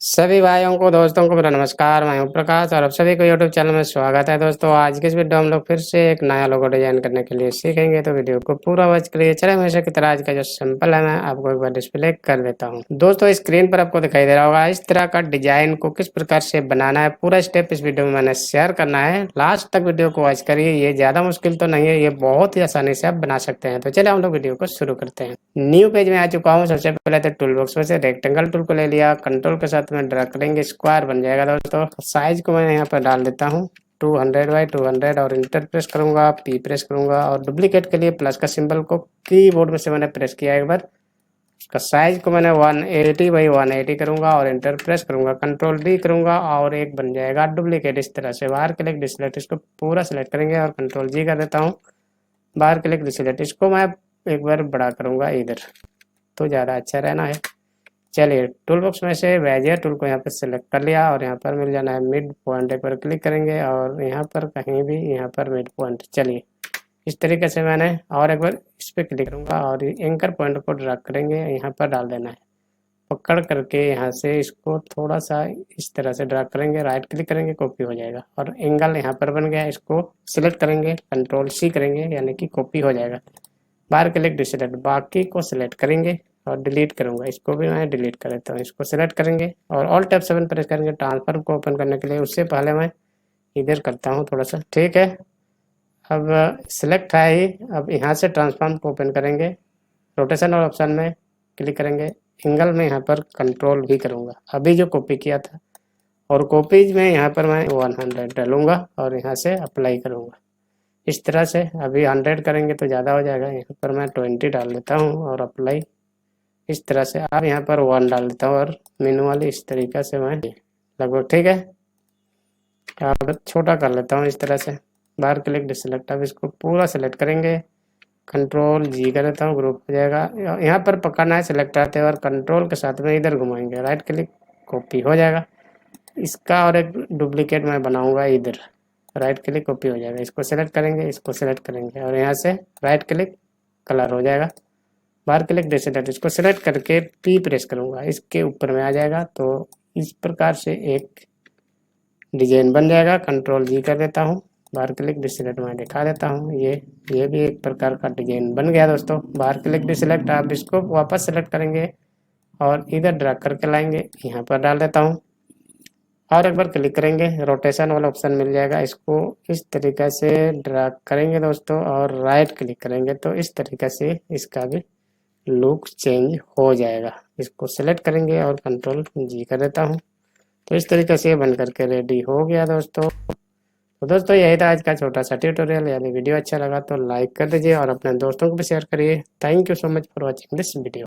सभी भाइयों को दोस्तों को मेरा नमस्कार। मैं हूं प्रकाश और आप सभी को यूट्यूब चैनल में स्वागत है। दोस्तों आज की इस वीडियो हम लोग फिर से एक नया लोगो डिजाइन करने के लिए सीखेंगे, तो वीडियो को पूरा वॉच करिए। चलिए हमेशा की तरह आज का जो सिंपल है मैं आपको एक बार डिस्प्ले कर देता हूँ। दोस्तों स्क्रीन पर आपको दिखाई दे रहा होगा इस तरह का डिजाइन को किस प्रकार से बनाना है, पूरा स्टेप इस वीडियो में मैंने शेयर करना है। लास्ट तक वीडियो को वॉच करिए, ये ज्यादा मुश्किल तो नहीं है, ये बहुत ही आसानी से आप बना सकते हैं। तो चलिए हम लोग वीडियो को शुरू करते हैं। न्यू पेज में आ चुका हूँ। सबसे पहले तो टूल बॉक्स में से रेक्टेंगल टूल को ले लिया, कंट्रोल के साथ में ड्रैग करेंगे, स्क्वायर बन जाएगा। दोस्तों साइज को मैं यहाँ पर डाल देता हूँ 200 बाई 200 और इंटर प्रेस करूंगा, पी प्रेस करूंगा और डुप्लीकेट के लिए प्लस का सिंबल को कीबोर्ड में से मैंने प्रेस किया एक बार। उसका साइज को मैंने 180 बाई 180 करूंगा और इंटर प्रेस करूंगा, कंट्रोल डी करूंगा और एक बन जाएगा डुप्लीकेट। इस तरह से बाहर क्लिक डिसलेक्ट, इसको पूरा सेलेक्ट करेंगे और कंट्रोल जी कर देता हूँ। बाहर क्लिक डिसलेक्ट, इसको मैं एक बार बड़ा करूंगा इधर, तो ज़्यादा अच्छा रहना है। चलिए टूल बॉक्स में से बेजियर टूल को यहाँ पर सिलेक्ट कर लिया और यहाँ पर मिल जाना है मिड पॉइंट पर क्लिक करेंगे और यहाँ पर कहीं भी यहाँ पर मिड पॉइंट। चलिए इस तरीके से मैंने और एक बार इस पर क्लिक करूँगा और एंकर पॉइंट को ड्रैग करेंगे, यहाँ पर डाल देना है। पकड़ करके यहाँ से इसको थोड़ा सा इस तरह से ड्रैग करेंगे, राइट क्लिक करेंगे, कॉपी हो जाएगा और एंगल यहाँ पर बन गया। इसको सिलेक्ट करेंगे, कंट्रोल सी करेंगे, यानी कि कॉपी हो जाएगा। बाहर क्लिक डिसलेक्ट, बाकी को सिलेक्ट करेंगे और डिलीट करूंगा, इसको भी मैं डिलीट कर देता हूँ। इसको सिलेक्ट करेंगे और ऑल टैब 7 प्रेस करेंगे ट्रांसफॉर्म को ओपन करने के लिए। उससे पहले मैं इधर करता हूँ थोड़ा सा, ठीक है। अब सिलेक्ट है ही, अब यहाँ से ट्रांसफॉर्म को ओपन करेंगे, रोटेशन और ऑप्शन में क्लिक करेंगे, एंगल में यहाँ पर कंट्रोल भी करूँगा अभी जो कॉपी किया था, और कॉपीज में यहाँ पर मैं 100 डालूंगा और यहाँ से अप्लाई करूँगा इस तरह से। अभी 100 करेंगे तो ज़्यादा हो जाएगा, यहाँ पर मैं 20 डाल देता हूँ और अप्लाई इस तरह से। अब यहाँ पर 1 डाल देता हूँ और मैनुअली इस तरीके से मैं लगभग, ठीक है। अब छोटा कर लेता हूँ इस तरह से, बाहर क्लिक डिसलेक्ट। अब इसको पूरा सेलेक्ट करेंगे, कंट्रोल जी कर देता हूँ, ग्रुप हो जाएगा। यहाँ पर पकड़ना है सेलेक्ट आते और कंट्रोल के साथ में इधर घुमाएंगे, राइट क्लिक, कॉपी हो जाएगा। इसका और एक डुप्लीकेट मैं बनाऊंगा इधर, राइट क्लिक, कॉपी हो जाएगा। इसको सेलेक्ट करेंगे, इसको सेलेक्ट करेंगे और यहाँ से राइट क्लिक, कलर हो जाएगा। बाहर क्लिक डिसलेक्ट, इसको सेलेक्ट करके पी प्रेस करूंगा, इसके ऊपर में आ जाएगा। तो इस प्रकार से एक डिजाइन बन जाएगा। कंट्रोल जी कर देता हूँ, बाहर क्लिक डिसलेक्ट मैं दिखा देता हूँ। ये भी एक प्रकार का डिजाइन बन गया दोस्तों। बाहर क्लिक डिसलेक्ट, आप इसको वापस सेलेक्ट करेंगे और इधर ड्रैग करके लाएंगे, यहाँ पर डाल देता हूँ और एक बार क्लिक करेंगे, रोटेशन वाला ऑप्शन मिल जाएगा। इसको इस तरीके से ड्रैग करेंगे दोस्तों और राइट क्लिक करेंगे, तो इस तरीके से इसका भी लुक चेंज हो जाएगा। इसको सेलेक्ट करेंगे और कंट्रोल जी कर देता हूँ। तो इस तरीके से बन करके रेडी हो गया दोस्तों। तो दोस्तों यही था आज का छोटा सा ट्यूटोरियल। यदि वीडियो अच्छा लगा तो लाइक कर दीजिए और अपने दोस्तों को भी शेयर करिए। Thank you so much for watching this video.